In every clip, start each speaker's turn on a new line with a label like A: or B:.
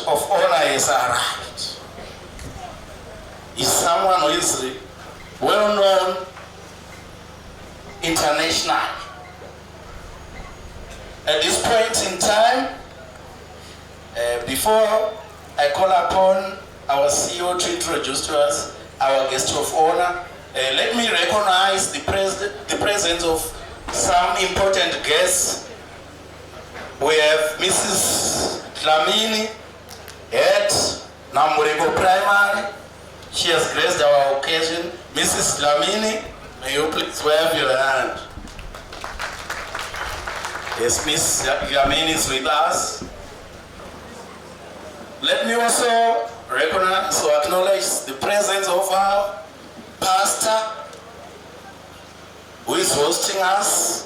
A: of honor has arrived. Is someone who is well known internationally. At this point in time, before I call upon our CEO to introduce to us our guest of honor, let me recognize the presence of some important guests. We have Mrs. Dlamini at Namurego Primary. She has graced our occasion. Mrs. Dlamini, may you please wave your hand. Yes, Miss Dlamini is with us. Let me also recognize or acknowledge the presence of our pastor who is hosting us,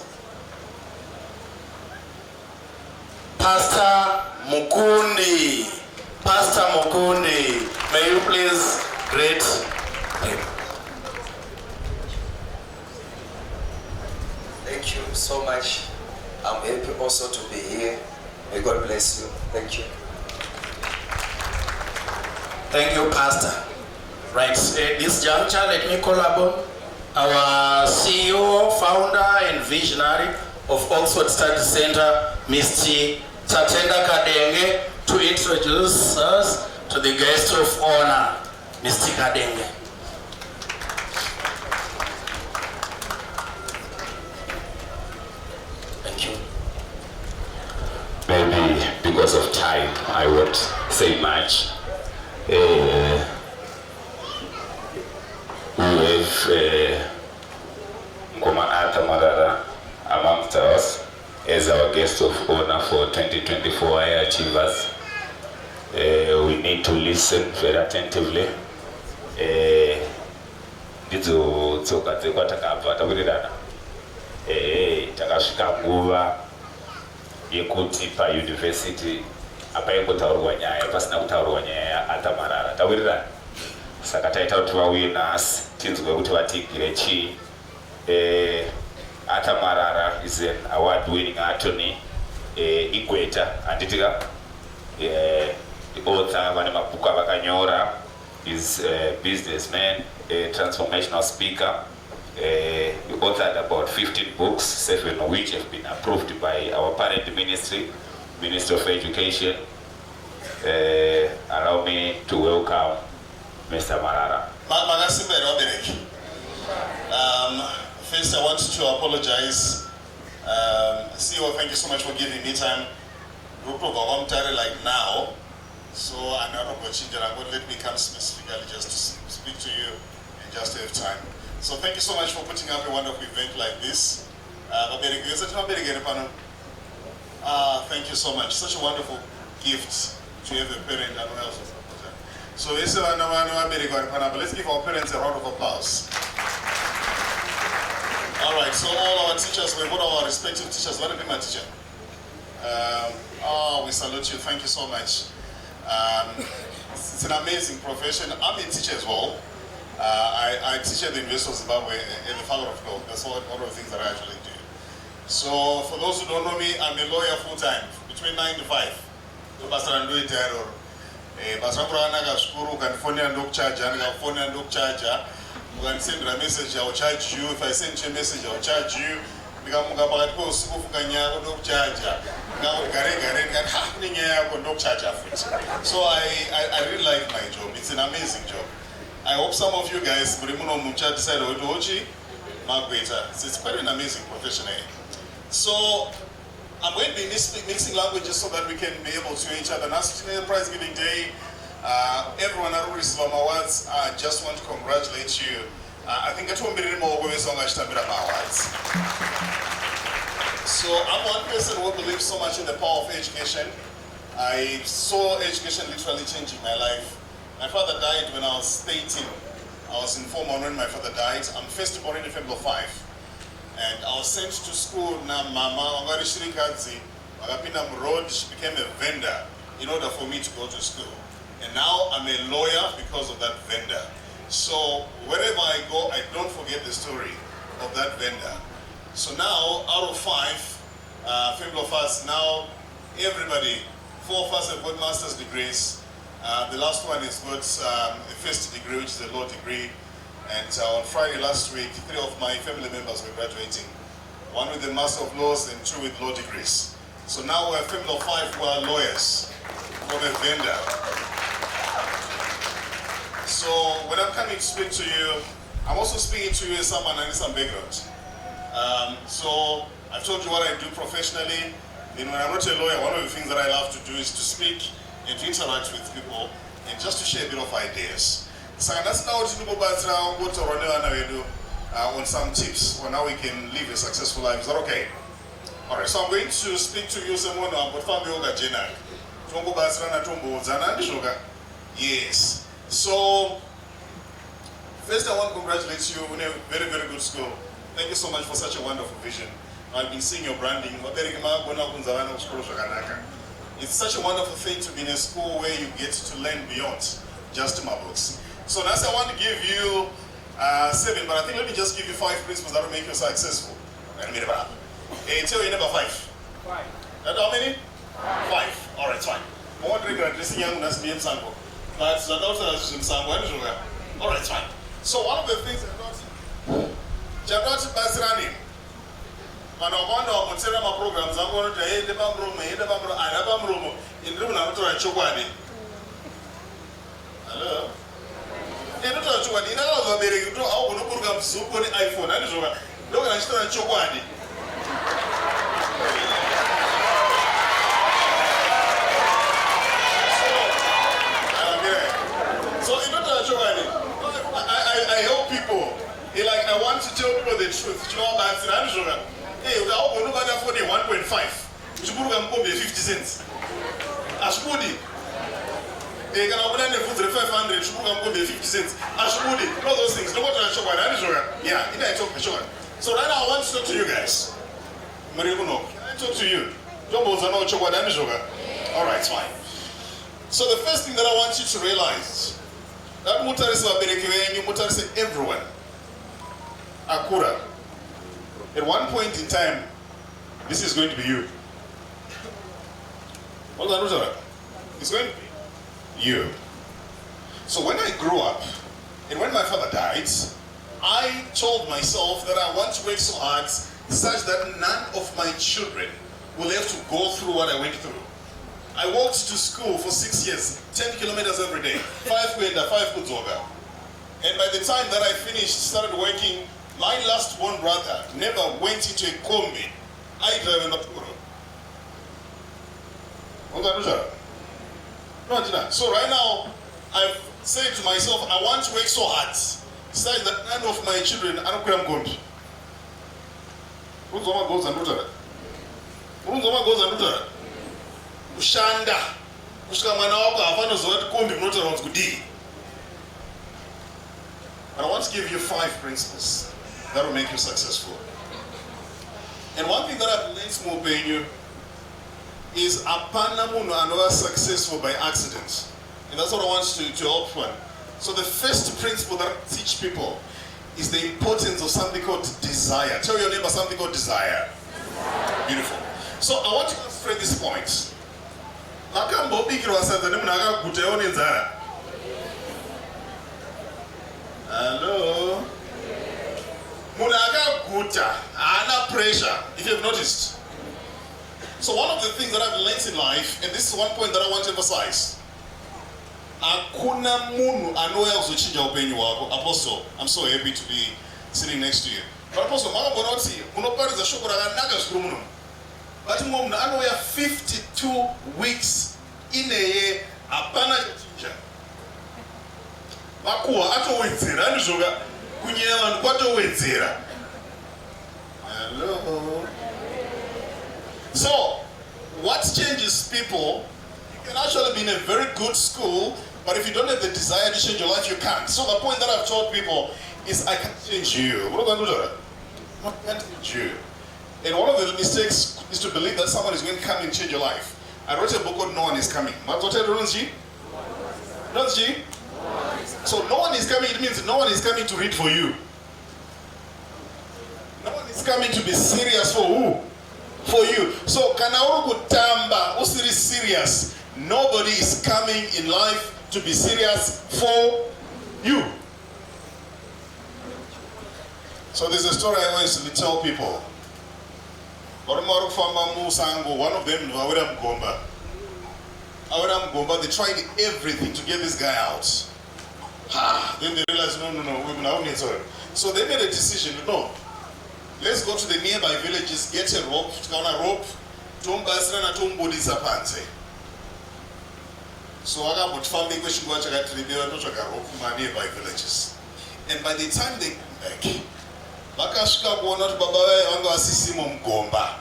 A: Pastor Mukundi. Pastor Mukundi, may you please greet him.
B: Thank you so much. I'm happy also to be here. May God bless you. Thank you.
A: Thank you, Pastor. Right, at this juncture, let me call upon our CEO, founder, and visionary of Oxford Study Center, Mr. Tatenda Kadenge, to introduce us to the guest of honor, Mr. Kadenge.
C: Thank you. Maybe because of time, I won't say much. We have Marara amongst us as our guest of honor for 2024 high achievers. We need to listen very attentively. Takasvika nguva yekuti pauniversity apaingotaurwa nyaya pasina kutaurwa nyaya atamarara tawirirana. Saka taita kuti vauye nhasi tinzwe kuti vatigire chii. Marara is an award-winning attorney, Igweta, anditika, the author, vane mabhuku avakanyora, is a businessman, a transformational speaker. He authored about 15 books, 7 of which have been approved by our parent ministry, Ministry of Education. Allow me to welcome Mr. Marara.
D: First, I want to apologize. CEO, thank you so much for giving me time. Group of like now, so I'm not going to let me come specifically just to speak to you and just to have time. So thank you so much for putting up a wonderful event like this. Thank you so much. Such a wonderful gift to have a parent and else. So let's give our parents a round of applause. All right, so all our teachers, we've got our respective teachers. Let me be my teacher. We salute you. Thank you so much. It's an amazing profession. I'm a teacher as well. I teach at the University of Zimbabwe in the Father of God. That's one of the things that I actually do. So for those who don't know me, I'm a lawyer full-time, between 9 to 5. So Pastor Andrew Terror. Pastor Andrew School, California, and charger, and California, and charger. You can send a message, I'll charge you. If I send you a message, I'll charge you. So I really like my job. It's an amazing job. I hope some of you guys decide it's quite an amazing profession. So I'm going to be mixing languages so that we can be able to each other. National Prize Giving Day. Everyone at Receive Awards, I just want to congratulate you. I think I told me more awards. So I'm one person who believes so much in the power of education. I saw education literally changing my life. My father died when I was 18. I was informed when my father died. I'm first born in a family of 5. And I was sent to school na mama Wangarishiri Kadzi, Magapinam Road. She became a vendor in order for me to go to school. And now I'm a lawyer because of that vendor. So wherever I go, I don't forget the story of that vendor. So now, out of 5, family of us, now everybody 4 of us have got master's degrees. The last one has got a first degree, which is a law degree. And on Friday last week, 3 of my family members were graduating. 1 with the Master of Laws and 2 with law degrees. So now we're a family of 5 who are lawyers from a vendor. So when I'm coming to speak to you, I'm also speaking to you as someone having some background. So I've told you what I do professionally. Then when I'm not a lawyer, one of the things that I love to do is to speak and to interact with people and just to share a bit of ideas. So that's now on some tips on how we can live a successful life. Is that okay? Alright, so I'm going to speak to you someone about family yoga general. Yes. So first I want to congratulate you on a very, very good school. Thank you so much for such a wonderful vision. I've been seeing your branding. It's such a wonderful thing to be in a school where you get to learn beyond just my books. So now I want to give you 7, but I think let me just give you 5 principles that will make you successful. Tell you number 5. 5. How many? 5. All right, fine. I want to address young as being sample. But that also has some sample. All right, fine. So one of the things Jabrat Basrani. And I want to consider my programs. I'm going to head the Bamroom, I have a room in Chokwadi. Hello? In the Chokwadi, I was very good. I want to program super iPhone. I just look at Chokwadi. So in the Chokwadi, I help people. I want to tell people the truth. You know about it. Hey, we are going to for the 1.5. You should go and 50 cents. Ashbudi. They can open the food 500. You should go and 50 cents. Ashbudi. All those things. No matter what. Yeah, I talk to you. So right now I want to talk to you guys. Mariuno, can I talk to you? All right, fine. So the first thing that I want you to realize that Mutaris everyone. Akura. At one point in time, this is going to be you. It's going to be you. So when I grew up, and when my father died, I told myself that I want to work so hard such that none of my children will have to go through what I went through. I walked to school for 6 years, 10 kilometers every day, 5 kwenda, 5 kudzoga. And by the time that I finished, started working, my last born brother never went into a combi. I drive in the Puro. So right now, I've said to myself, I want to work so hard, such that none of my children are not going to. Uzoma goes and Rutara. Uzoma goes and Rutara. Ushanda. Uskamana Afano Zot Kombi Rutara was good. And I want to give you 5 principles that will make you successful. And one thing that I've learned more by you is apana muno another successful by accident. And that's what I want to help one. So the first principle that I teach people is the importance of something called desire. Tell your neighbor something called desire. Beautiful. So I want to illustrate this point. Hello? Munaga guta, ana pressure, if you've noticed. So one of the things that I've learned in life, and this is one point that I want to emphasize. Akuna munu anoya kuzuchinja upenyu wako. Apostle, I'm so happy to be sitting next to you. But Apostle, mama bonoti, unopariza shukura naga shukuru muno. But mumna anoya 52 weeks in a year, apana chinja. Makuwa ato wenzera ndizoga kunyela vanhu kwato wenzera. Hello. So, what changes people? You can actually be in a very good school, but if you don't have the desire to change your life, you can't. So the point that I've told people is I can change you. What am I doing? I can't change you. And one of the mistakes is to believe that someone is going to come and change your life. I wrote a book called No One Is Coming. So no one is coming, it means no one is coming to read for you. No one is coming to be serious for who? For you. So kanauru kutamba usiri serious. Nobody is coming in life to be serious for you. So there's a story I always tell people. One of them, they tried everything to get this guy out. Then they realized, no, we're not need sorry. So they made a decision, no, let's go to the nearby villages, get a rope, so I got family question to the nearby villages. And by the time they come back,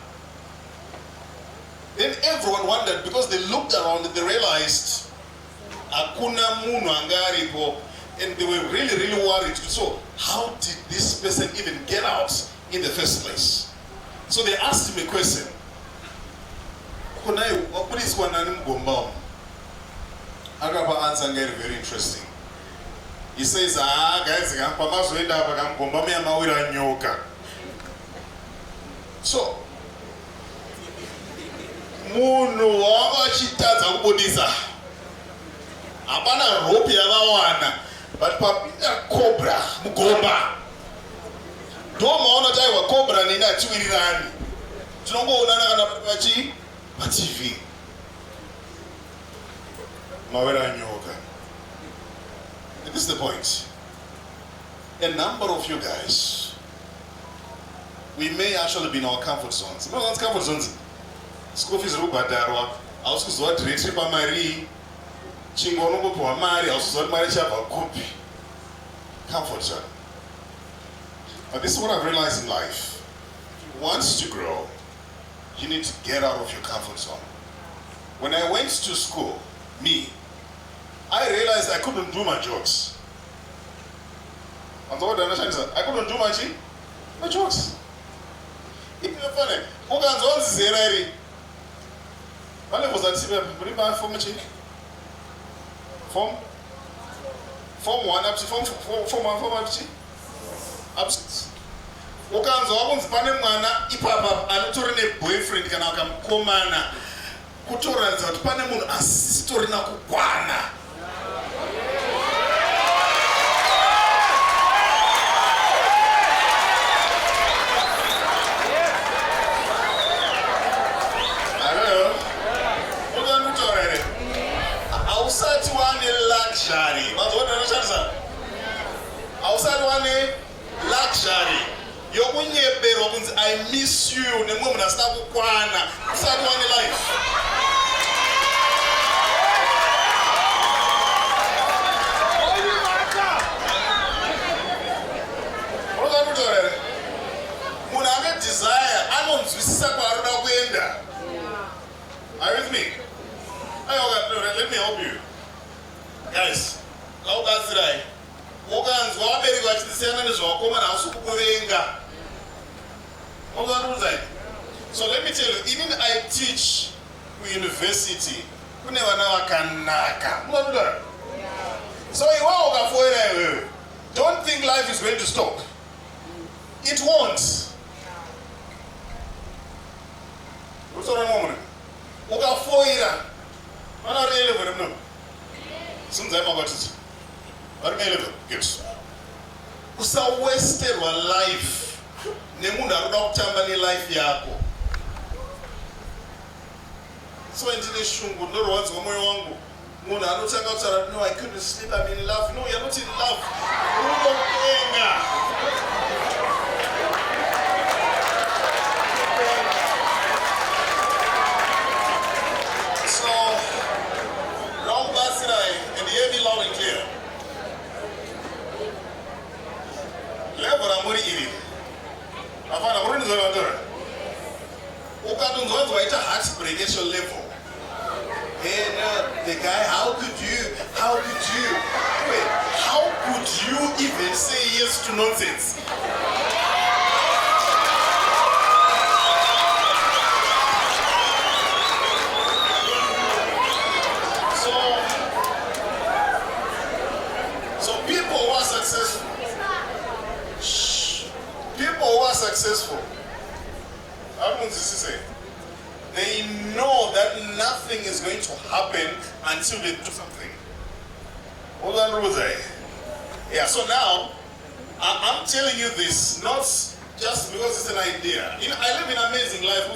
D: then everyone wondered, because they looked around and they realized Akuna Munu Angaripo, and they were really worried. So how did this person even get out in the first place? So they asked him a question. Agaba answer very interesting. He says, guys, so Munu wanga chitaza kubudisa. Apana rope yavawana, but papita cobra mugomba. Doma ona taiwa cobra nina chiwirirani. Tinongoonana kana pa TV. Mawera nyoka. And this is the point. A number of you guys, we may actually be in our comfort zones. No, that's comfort zones. School fees rubadarwa. Auskuzwa direct pa mari. Chingono kwa mari. Auskuzwa mari chapa kupi. Comfort zone. But this is what I've realized in life. If you want to grow, you need to get out of your comfort zone. When I went to school, I realized I couldn't do my jokes. And so what I couldn't do my jokes. It's funny. Form 1 up to form 1 up to absence. Ukanzo wakunzi pane mwana ipapa anotori ne boyfriend kana akamkomana kutoradza kuti pane munhu asitorina kukwana. Ausati wane luxury. Mazona anoshandisa. Ausati wane luxury. Yokunyeberwa kunzi I miss you nemwe munhu asina kukwana. Ausati wane life. Munhu ane desire anonzwisisa kwaanoda kuenda. Are you with me? Let me help you. Guys, laugazirai. Ukanzwa wabereki vachidisiyana nezvawakomana hausukukuvenga. So let me tell you, even I teach university, kune vana vakanaka. So iwawo ukafoira iwewe, don't think life is going to stop. It won't. Ukafoira. What are you living in? Since I'm about it. What are you living? Good. Usa wasted one life. Nemunda rudokutambani life yako. So in this shungu, no one's going wangu. Muna anotanga utsara, no, I couldn't sleep, I'm in love. No, you're not in love. And hear me loud and clear. Level amuri iri. Afana amuri nizora. Ukadunzwa waita heartbreak at your level. Hey, no, the guy, how could you? Wait, how could you even say yes to nonsense? Successful. How much is this? they know that nothing is going to happen until they do something. Hold on, Rose. Yeah, so now, I'm telling you this, not just because it's an idea. I live an amazing life.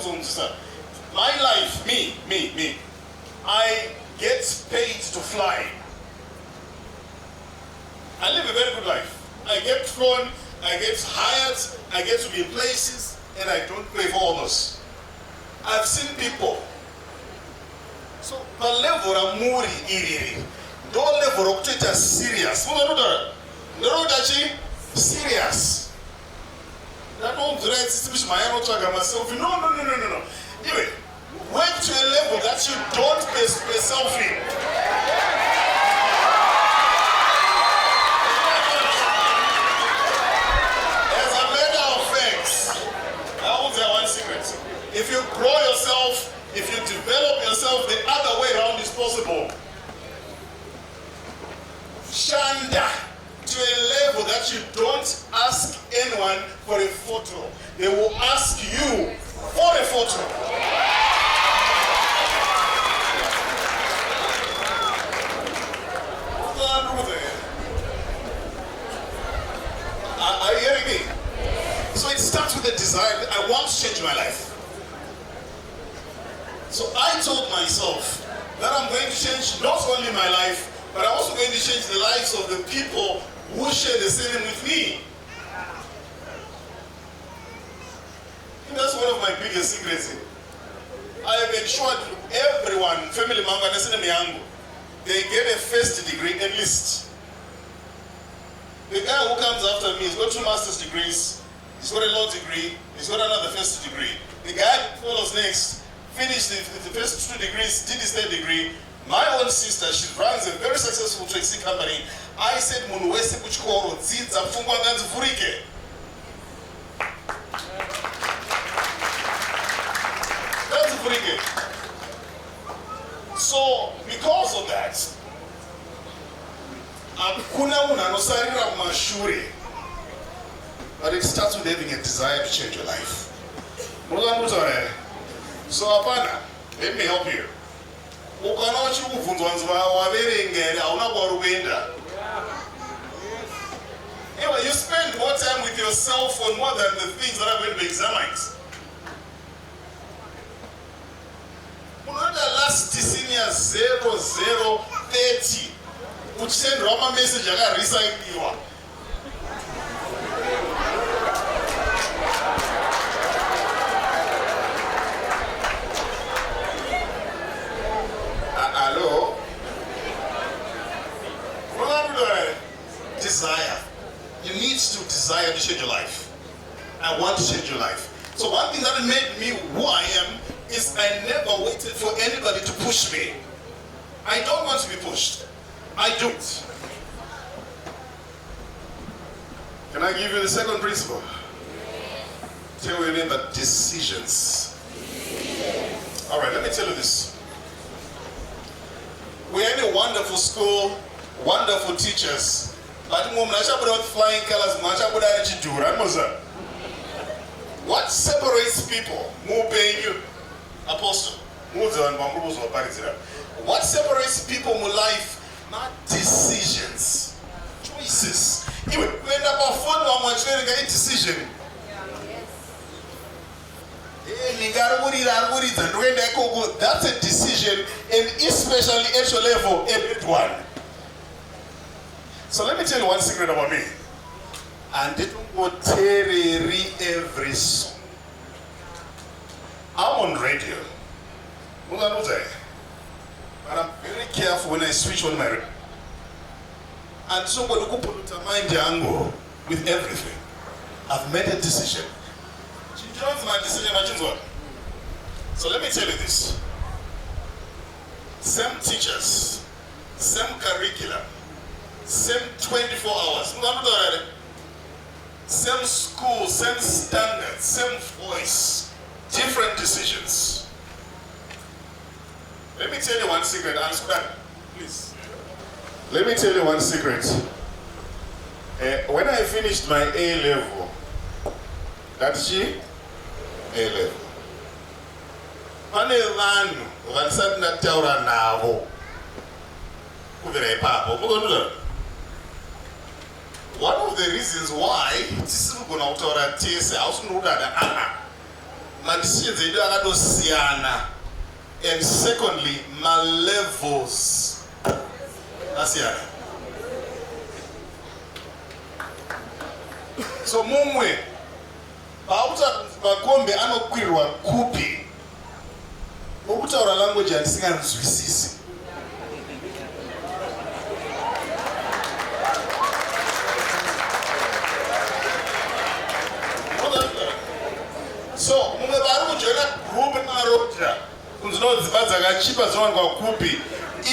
D: My life, me. I get paid to fly. I live a very good life. I get flown, I get hired, I get to be in places, and I don't pay for all those. I've seen people. So, the level of muri iri. Don't level of it as serious. No, serious. I don't dread myself. No. Anyway, work to a level that you don't pay yourself in. If you grow yourself, if you develop yourself, the other way around is possible. Shanda to a level that you don't ask anyone for a photo. They will ask you for a photo. Are you hearing me? So it starts with a desire. I want to change my life. So I told myself that I'm going to change not only my life, but I'm also going to change the lives of the people who share the same with me. And that's one of my biggest secrets. I have ensured everyone, family member, they get a first degree at least. The guy who comes after me has got 2 master's degrees, he's got a law degree, he's got another first degree. The guy who follows next finished the first 2 degrees, did his 3rd degree. My own sister, she runs a very successful taxi company. I said, "Munhu wese kuchikoro dzidza pfungwa ngadzivhurike." Ngadzivhurike. So, because of that, hakuna munhu anosarira kumashure. But it starts with having a desire to change your life. So, apana, let me help you. Ukana uchikubvunzwa nzva waverenga here hauna kwarukuenda. Anyway, you spend more time with yourself on more than the things that are going to be examined. Unoita last senior 0030 uchisendera mameseji akarecycliwa. Hello? Desire. You need to desire to change your life. I want to change your life. So one thing that made me who I am is I never waited for anybody to push me. I don't want to be pushed. I don't. Can I give you the second principle? Tell your neighbor, decisions. All right, let me tell you this. We're in a wonderful school, wonderful teachers. But with flying colors, what separates people? Apostle. What separates people in life? Not decisions, choices. Even when a decision. That's a decision, and especially at your level, everyone. So let me tell you one secret about me. And it will every song. I'm on radio. But I'm very careful when I switch on my radio. And somebody who put a mind angle with everything. I've made a decision. My decision. So let me tell you this. Same teachers, same curriculum, same 24 hours. Same school, same standards, same voice, different decisions. Let me tell you one secret. Please. Let me tell you one secret. When I finished my A level, that's A level. pane vanhu vandisati ndataura navo kubvira ipapo. One of the reasons why tisiri kugona kutaura tese hausi ndokudada madecisions edu akatosiyana, and secondly malevels asiyana. So mumwe pauta makombe anokwirirwa kupi okutaura language yandisinganzwisisi. So mumwe vari kujoina group narodra kunzinodziva dzakachipa dzinowanikwa kupi.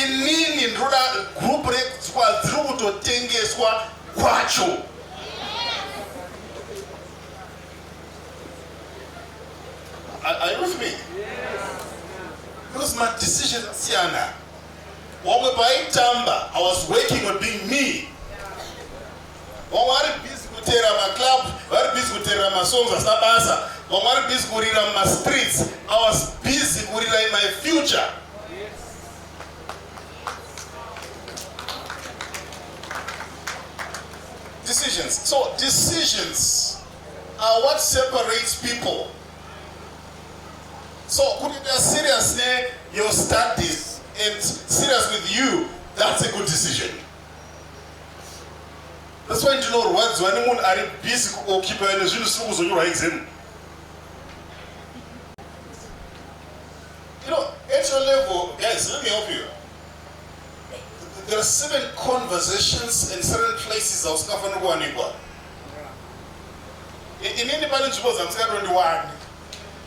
D: Inini ndinoda group redzwa dziri kutotengeswa kwacho. Are you with me? Because my decision is Siana. When by Tamba, I was working on being me. When I was busy with my club, I was busy with my songs as Sabasa. When I was busy with my streets, I was busy with my future. Decisions. So decisions are what separates people. So, put it as serious your studies and serious with you, that's a good decision. That's why you know what when are busy or keep an on your exam. You know, at your level, guys, let me help you. There are certain conversations in certain places I was covering one equal. In independent schools, I'm saying one.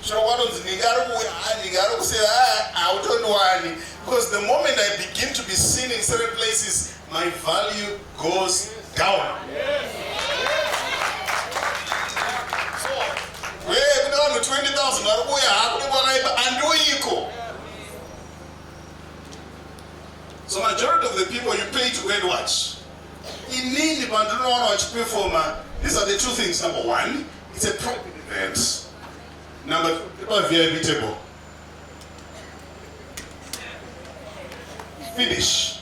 D: So what was because the moment I begin to be seen in certain places, my value goes down. So we're down to 20,000. So majority of the people you pay to get watch. In need performer, these are the two things. Number one, it's a private event. Number two, VIP table. Finish.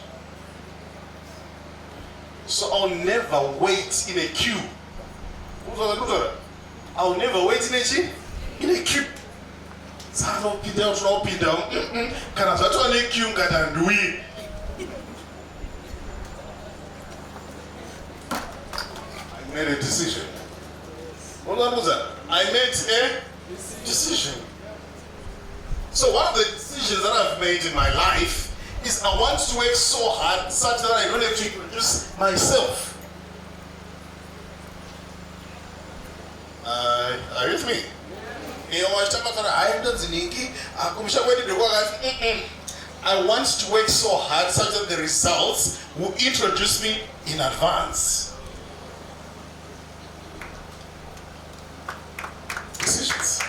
D: So I'll never wait in a queue. I'll never wait in a queue. So I don't pin down. Can I start in a queue? Can I do it? I made a decision. What was that? I made a decision. So one of the decisions that I've made in my life is I want to work so hard such that I don't have to introduce myself. Are you with me? I want to work so hard such that the results will introduce me in advance. Decisions.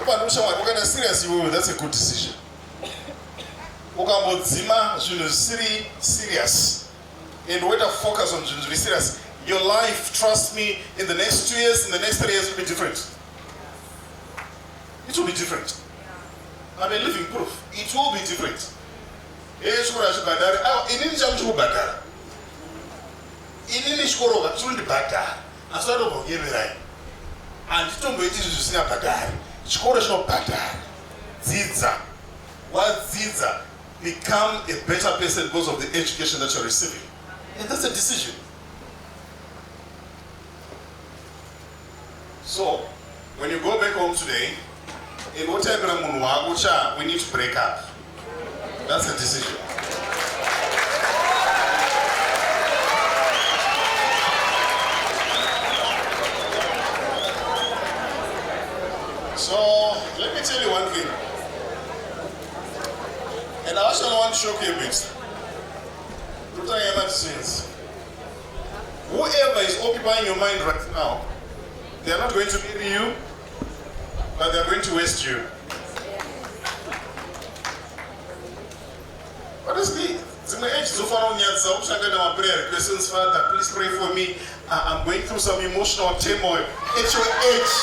D: That's a good decision. Serious. And whether focus on serious. Your life, trust me, in the next 2 years, in the next 3 years will be different. It will be different. I'm a living proof. It will be different. And you don't wait to see a badar. Chikoro is not badar. Ziza. What Ziza? Become a better person because of the education that you're receiving. And that's a decision. So, when you go back home today, in whatever we need to break up. That's a decision. So, let me tell you one thing. And I also want to shock you a bit. Whoever is occupying your mind right now, they are not going to marry you, but they are going to waste you. Honestly, questions, Father, please pray for me. I'm going through some emotional turmoil. At your age.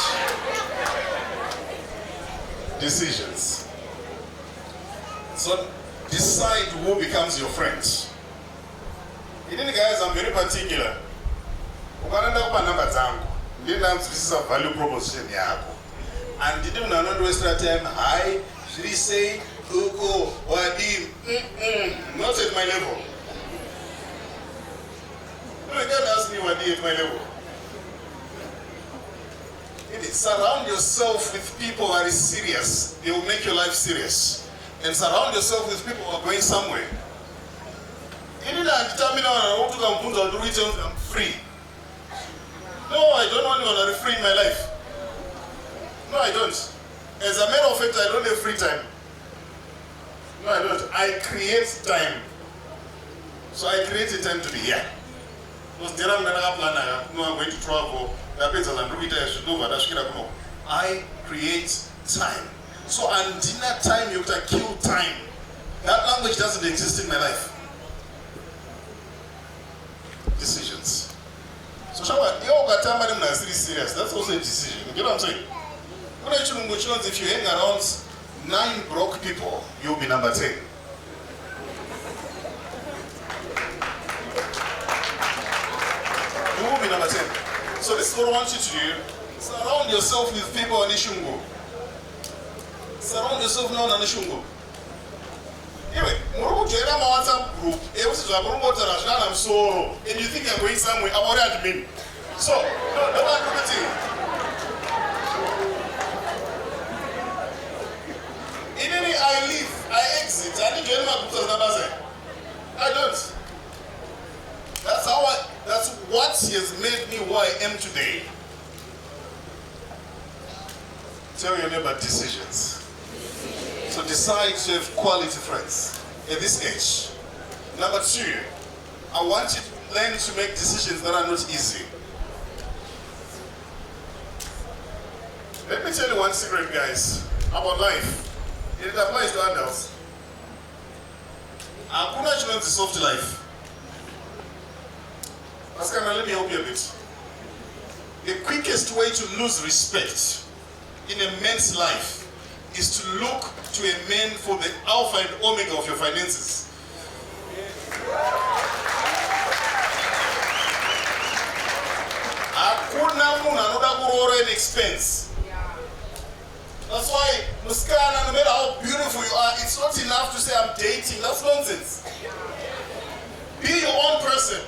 D: Decisions. So decide who becomes your friend. You know, guys, I'm very particular. This is a value proposition. And didn't not waste time. I really say, Uko, Wadi, not at my level. No, you can't ask me Wadi at my level. Surround yourself with people who are serious. They will make your life serious. And surround yourself with people who are going somewhere. You need to determine I'm free. No, I don't want anyone to be free in my life. No, I don't. As a matter of fact, I don't have free time. No, I don't. I create time. So I created time to be here. Because I'm going to travel. I create time. So and dinner time, you have to kill time. That language doesn't exist in my life. Decisions. So serious. That's also a decision. You know what I'm saying? If you hang around 9 broke people, you'll be number 10. You will be number 10. So this is what I want you to do. Surround yourself with people on Ishungo. Surround yourself now on Ishungo. Anyway, Murugu join my WhatsApp group. I'm sorrow. And you think I'm going somewhere? I'm already admin. So, no, don't do the thing. In any I leave, I exit. I didn't join my group as number. I don't. That's what has made me who I am today. Tell your neighbor decisions. So decide to have quality friends at this age. Number 2, I want you to learn to make decisions that are not easy. Let me tell you one secret, guys, about life. It applies to adults. I'm not sure it's a soft life. Let me help you a bit. The quickest way to lose respect in a man's life is to look to a man for the alpha and omega of your finances. An expense. That's why, Muskana, no matter how beautiful you are, it's not enough to say I'm dating. That's nonsense. Be your own person.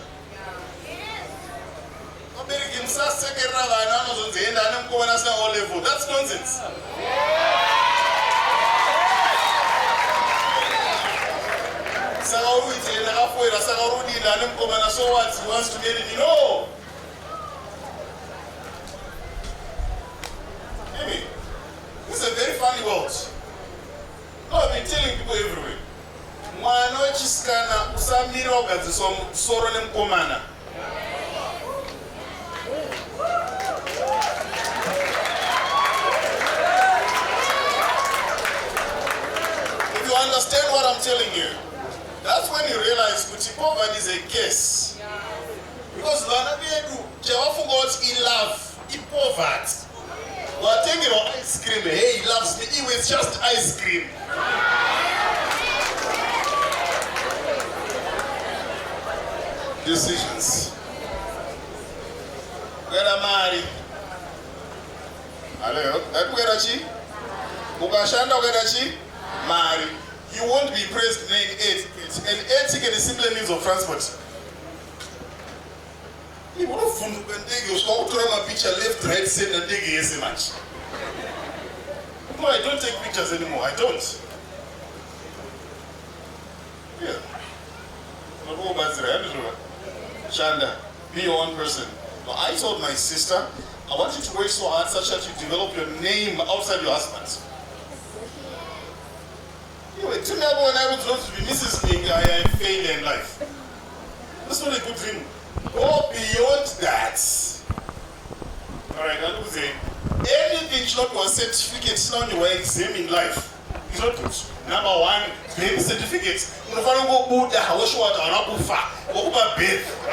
D: That's nonsense. So what? He wants to get it. No. This is a very funny world. No, I've been telling people everywhere. If you understand what I'm telling you, that's when you realize poverty is a case. Because he love, he poverty. We're taking our ice cream. Hey, he loves me. He was just ice cream. Decisions. Where am I? Hello. Where is she? Mukashanda, where is she? Mari. You won't be praised in air ticket. An air ticket is simply means of transport. You want to my picture left, right, center, and dig is much. No, I don't take pictures anymore. I don't. Yeah. Shanda, be your own person. No, I told my sister, I want you to work so hard such that you develop your name outside your husband. Anyway, to me, when I was going to be Mrs. King, I am failure in life. That's not a good thing. Go beyond that. Alright, I would say anything not one certificate, it's not your exam in life. It's not good. Number 1, baby certificate. Are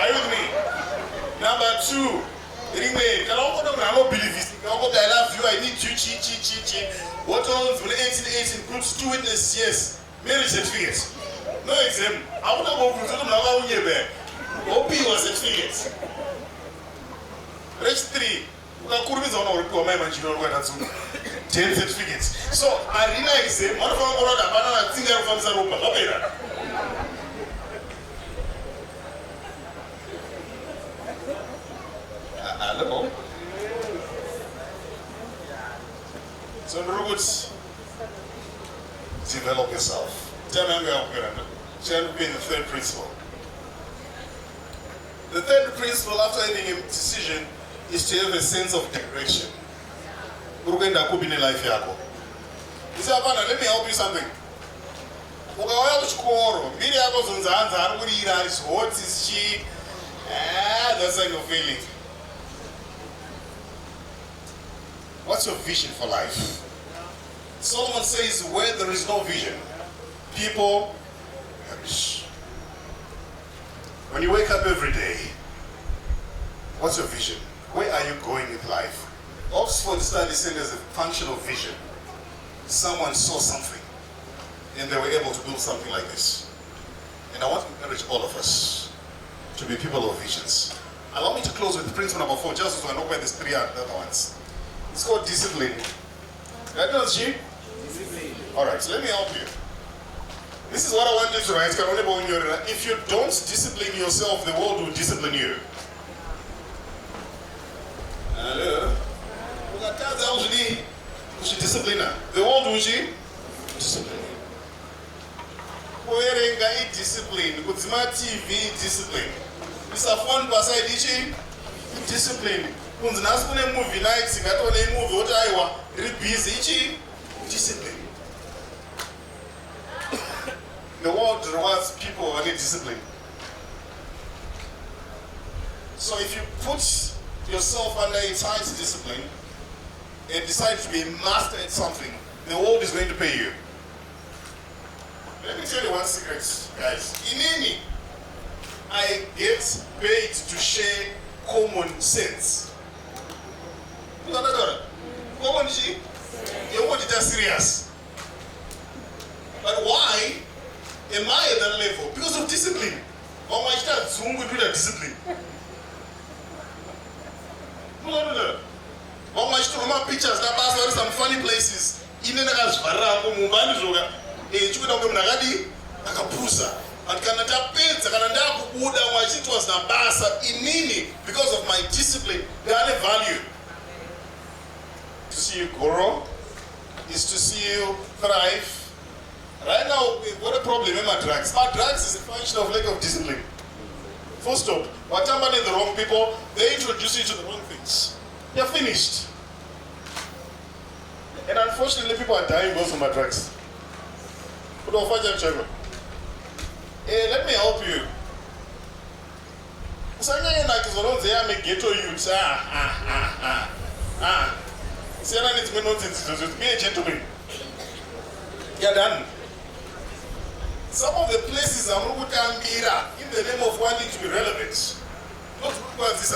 D: you with me? Number 2, I love you, I need you, What else will 1818 groups 2 witness, yes. Marriage certificate. No exam. I would have opened to them. OP was certificate. Reg 3. Ukakurumidza unouripiwa mai manjiro rwanda tsunga 10 certificates. So arina exam vanofana kurada hapana natsinga yakufambisa ropa zvapera. Hello. So ndiri develop yourself. Tell me how shall be the third principle. The third principle after having a decision is to have a sense of direction. Life yako. You say, let me help you something. Ukawaya kuchikoro, mbili yako zonzaanza harikurira, is hot, is cheap. That's how you're feeling. What's your vision for life? Solomon says, where there is no vision, people perish. When you wake up every day, what's your vision? Where are you going with life? Oxford study said there's a function of vision. Someone saw something and they were able to build something like this. And I want to encourage all of us to be people of visions. Allow me to close with principle number 4, just so I know where there's 3 other ones. It's called discipline. That knows she? Discipline. Alright, so let me help you. This is what I want you to write. If you don't discipline yourself, the world will discipline you. Hello? Discipline. The world will discipline. Wearing discipline. Kutzima TV discipline. It's a phone beside discipline. Kunzinasi kune movie night, singatone movie what aiwa, iri busy discipline. The world rewards people who need discipline. So if you put yourself under a tight discipline and decide to be a master at something, the world is going to pay you. Let me tell you one secret, guys. In any, I get paid to share common sense. Common sense? You want it as serious. But why am I at that level? Because of discipline. How much that Zoom will do that discipline? No. How much to my pictures that pass over some funny places. In the Marara, Mumbai, Zoga, Nagadi, Akapusa. And Canada paints, Canada wood and why it was Nabasa in Nini because of my discipline. They are the value. To see you grow is to see you thrive. Right now, what a problem with my drugs. My drugs is a function of lack of discipline. First stop. What happened in the wrong people, they introduce you to the wrong things. You're finished. And unfortunately, people are dying because of my drugs. Hey, let me help you. Ghetto youths. Be a gentleman. You're done. Some of the places are in the name of wanting to be relevant. Not what this is.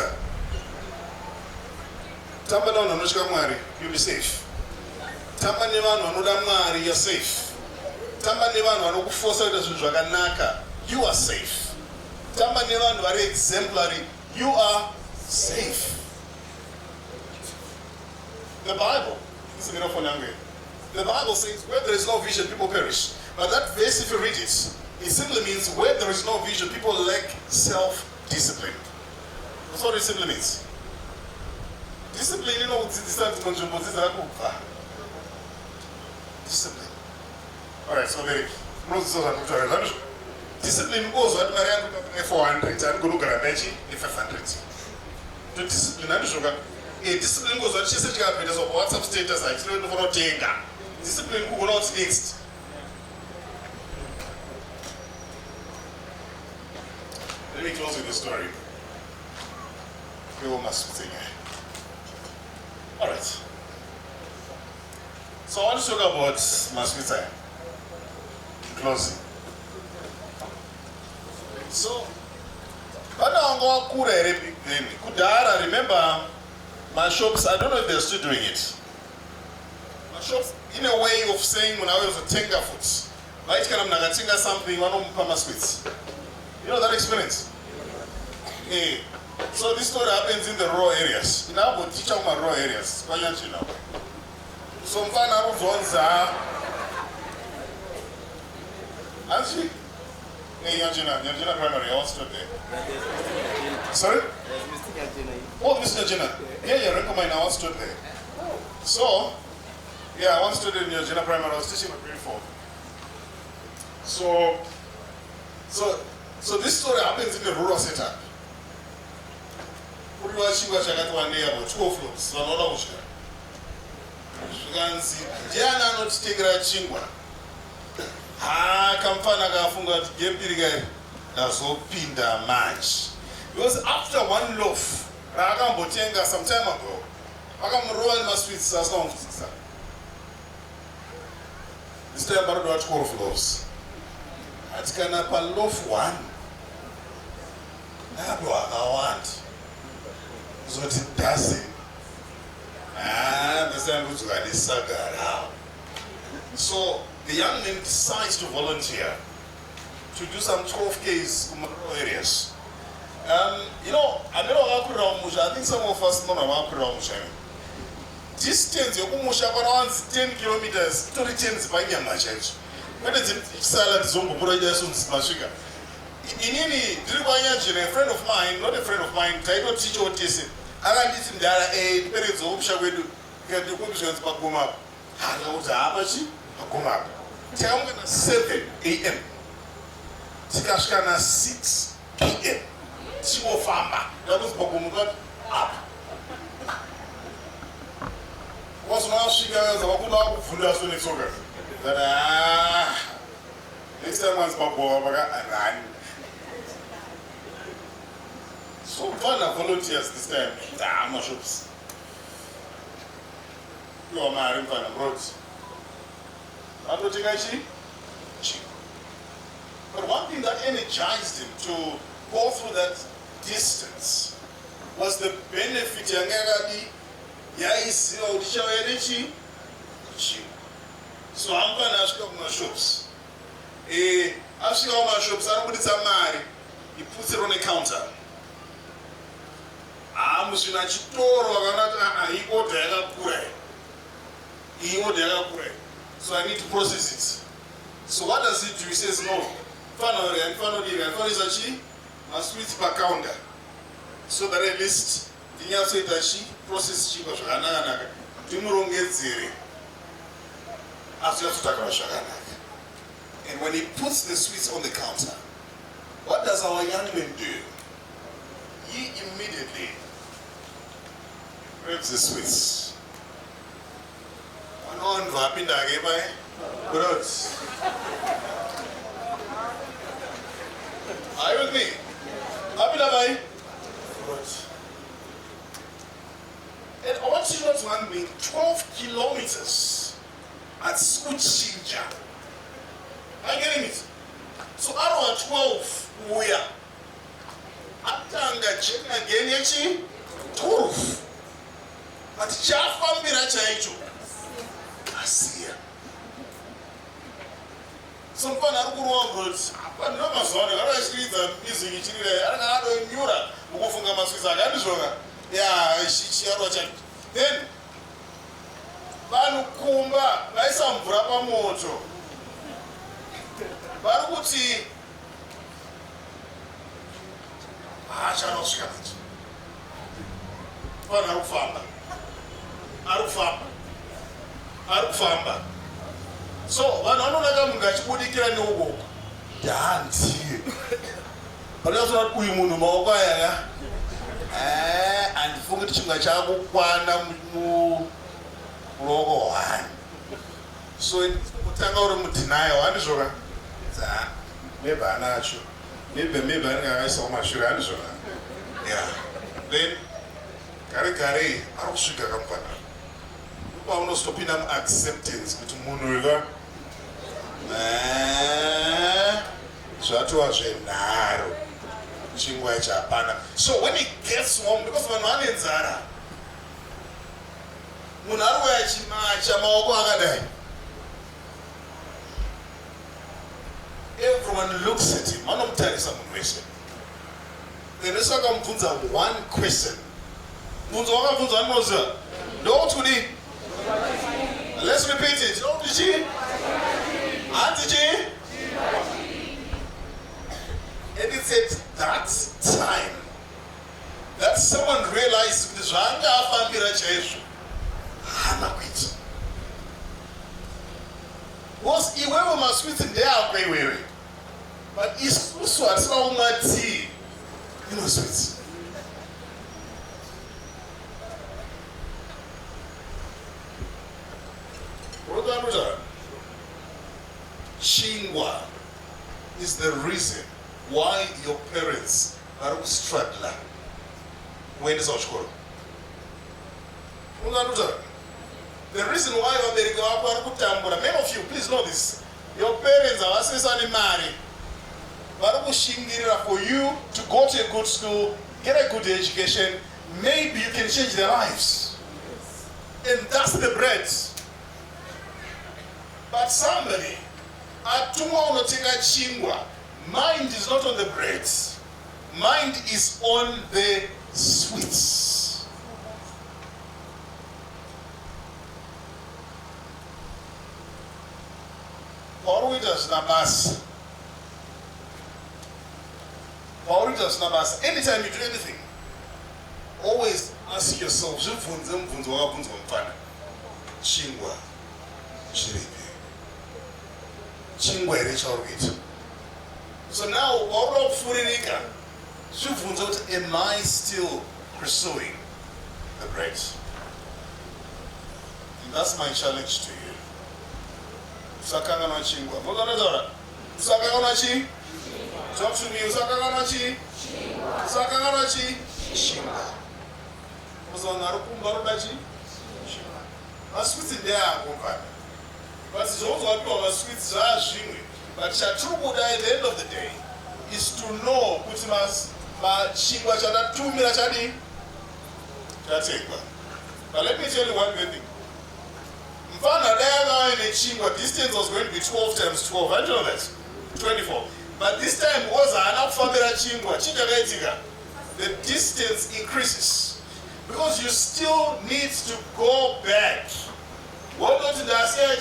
D: You'll be safe. You're safe. You are safe. Exemplary. You are safe. The Bible. The Bible says where there is no vision, people perish. But that verse, if you read it, it simply means where there is no vision, people lack self-discipline. That's what it simply means. Discipline, you know, discipline. Alright, so very discipline goes what I 400 and go to Garabechi 500. To discipline, discipline goes what she said you have of WhatsApp status, I explained for not taking. Discipline who will not next. Let me close with the story. We all must sing. Alright. So I want to talk about Masvita. Closing. So, I remember my shops, I don't know if they're still doing it. My shops in a way of saying when I was a tenderfoot. Right? Can I'm not something, one of sweets. You know that experience? Yeah. So this story happens in the rural areas. In our teach my rural areas. Why don't you know? So I'm finding out ones are. Actually, Yanjina Primary, I was stood there. Sorry? Oh, Mr. Yanjina. Yeah, recommend I was stood there. So, yeah, I once stood in Yanjina Primary, I was teaching my grade 4. So this story happens in the rural setup. What do I see what I got one day about 12 floors? So I'm not sure. You can see, Diana not take a chingwa. Kamfana Gafunga to get bigger. That's all pinda match. Because after one loaf, Ragam Botenga some time ago, Ragam roll my sweets as long as this time about 12 floors. It's gonna be loaf one. That's what I want. So it doesn't. The time was like this saga. So the young man decides to volunteer to do some 12Ks in rural areas. You know, I think some of us know about Musha. Distance, you around 10 kilometers, 30 10 by Yamachach. When is it salad zombo Mashika? In any a friend of mine, not a friend of mine, I don't teach what this is. I like this in Dara A, parents of Shawedu, get the commissions back home up. I know the Abachi, come up. Tell me 7 a.m. Tikashkana 6 p.m. Chivo Farmer, that was Bogumugat up. What's now she guys are good out for the Sonic Soccer? That next time one's Bobo and run. So fun volunteers this time. Damn shops. You are married for the road. Not what you guys see? But one thing that energized him to go through that distance was the benefit Yangagadi Yais Odisha. So I'm going to ask you my shops. Ask you my shops, I put it on my, he puts it on the counter. I'm going so I need to process it. So what does it do? He says no. My sweets per counter. So that at least the answer that process cheaper. And when he puts the sweets on the counter, what does our young man do? He immediately grabs the sweets. Are you with me? And I want you not to hand me 12 kilometers at Skuchinja. Are you getting it? So out of 12, we are. Atanga chicken again, 12. At Jaffa Miracha. I see ya. Some fun are good words. But no, my son, I street and music. I don't know Mura. Mufunga Masuza. Yeah, she then Banukumba, like some Brapa Moto. Baruti Achanos. Arufamba. So, when I don't know that you can no dance. But that's not Uimun Mobile. And forget to my child, one logo. So, it's a denial. I'm sure. Maybe I'm not sure. Maybe I saw my sure answer. Yeah. Then, Kari, I'll sugar company. I'm not stopping them acceptance with Munriver. So that was a narrow. So when he gets home, because my man in Zara, munhu ari kuuya achimacha maoko akadai. Everyone looks at him. Vanomutarisa munhu wese. Then vakamubvunza one question. Mubvunzo wakabvunzwa anoziva. Ndokuti kudii? Let's repeat it. Ndokuti chii? Hanzi chii? And it's at that time that someone realized kuti zvanga afambira chaizvo hana kuita. Because iwewe maswiti ndeako iwewe. But isusu hatina kumwa tea inoswiti. Chingwa is the reason why your parents are struggling when it's ochkoro. The reason why vabereki vako vari kutambura, many of you please know this, your parents havasisani mari, vari kushingirira for you to go to a good school, get a good education, maybe you can change their lives. And that's the bread. But somebody atumwa unotenga chingwa, mind is not on the bread, mind is on the sweets. Pauritas nabas. Pauritas nabas. Anytime you do anything, always ask yourself, chingwa chiripi. Chingwa irichaurita. So now, am I still pursuing the bread? And that's my challenge to you. Usakangana chingwa. Usakangana chi? Talk to me. Usakangana chi? Usakangana chi? Chingwa. Uzanarukumba rudachi? Chingwa. Maswiti there are but it's also about sweets. But Chatrubuda at the end of the day is to know Putimas Chingwa Chada 2 Mirachadi. But let me tell you one good thing. Mfana there in a Chingwa distance was going to be 12 times 12. I know that. 24. But this time was an Famira Chingwa, the distance increases. Because you still need to go back. What do you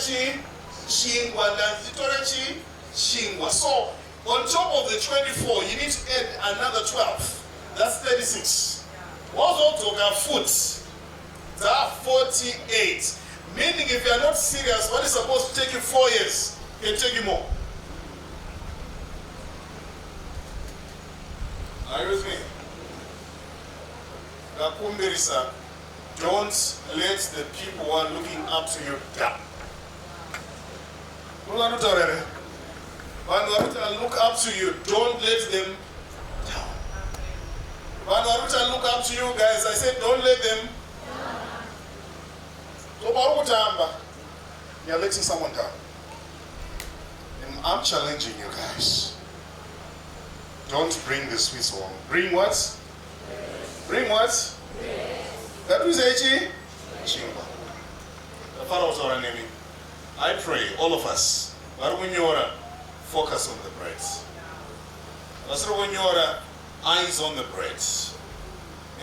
D: say? Chingwa and Chingwa. So, on top of the 24, you need to add another 12. That's 36. What's on top of foot? That's 48. Meaning, if you are not serious, what is supposed to take you 4 years can take you more. Are you with me? Gakumberisa, don't let the people who are looking up to you down. When look up to you, don't let them down. When look up to you guys, I said don't let them down. You're letting someone down. And I'm challenging you guys. Don't bring the sweets home. Bring what? Bring what? That was Eji? Chingwa. The Father was our enemy. I pray, all of us, when you are focus on the bread. When you are eyes on the bread.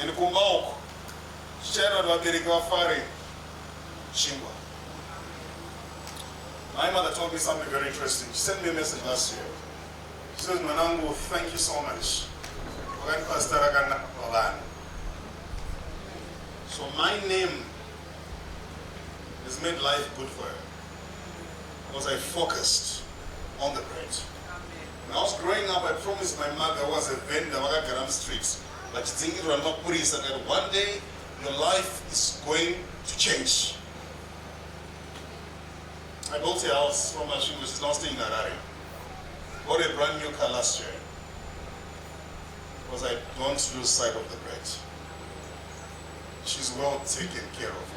D: And Kumbao, share what they fari. Chingwa. My mother told me something very interesting. She sent me a message last year. She says, Manangu, thank you so much. So my name has made life good for her. Because I focused on the bread. When I was growing up, I promised my mother was a vendor on Garam Street. But you think it will not put it that one day your life is going to change. I built a house from Machine, which is now staying in Marara. Bought a brand new car last year. Because I don't lose sight of the bread. She's well taken care of.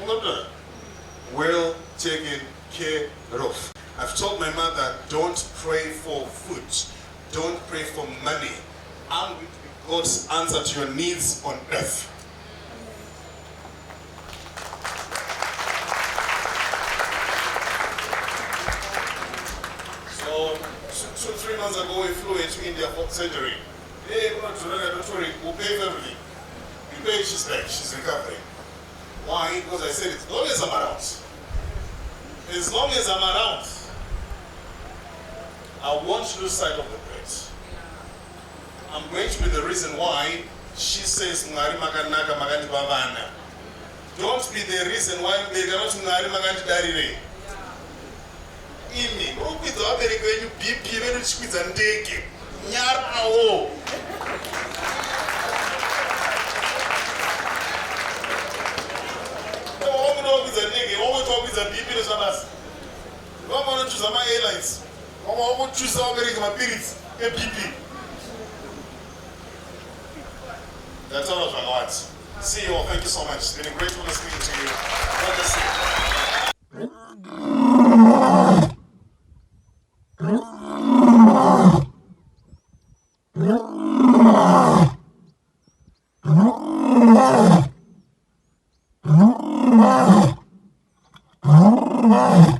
D: Well taken care of. I've told my mother, don't pray for food. Don't pray for money. I'm going to be God's answer to your needs on earth. 3 months ago, we flew into India for surgery. Hey, we're not don't worry, we'll pay for everything. We paid, she's back, she's recovering. Why? Because I said, as long as I'm around, as long as I'm around, I won't lose sight of the bread. I'm going to be the reason why she says, Ngari makanaka magandi bavana. Don't be the reason why they cannot Ngari magandi darire. Imi, ukwiza wabereki wenyu BP venochikwiza ndege. Nyarawo. Wakwiza ndege, wakwiza BP nezvabasa. Vamwe vanochuza ma-airlines. Vamwe vakuchuza wabereki mapirits e-BP. That's all I want. See you all. Thank you so much. It's been a great one speaking to you. God bless you.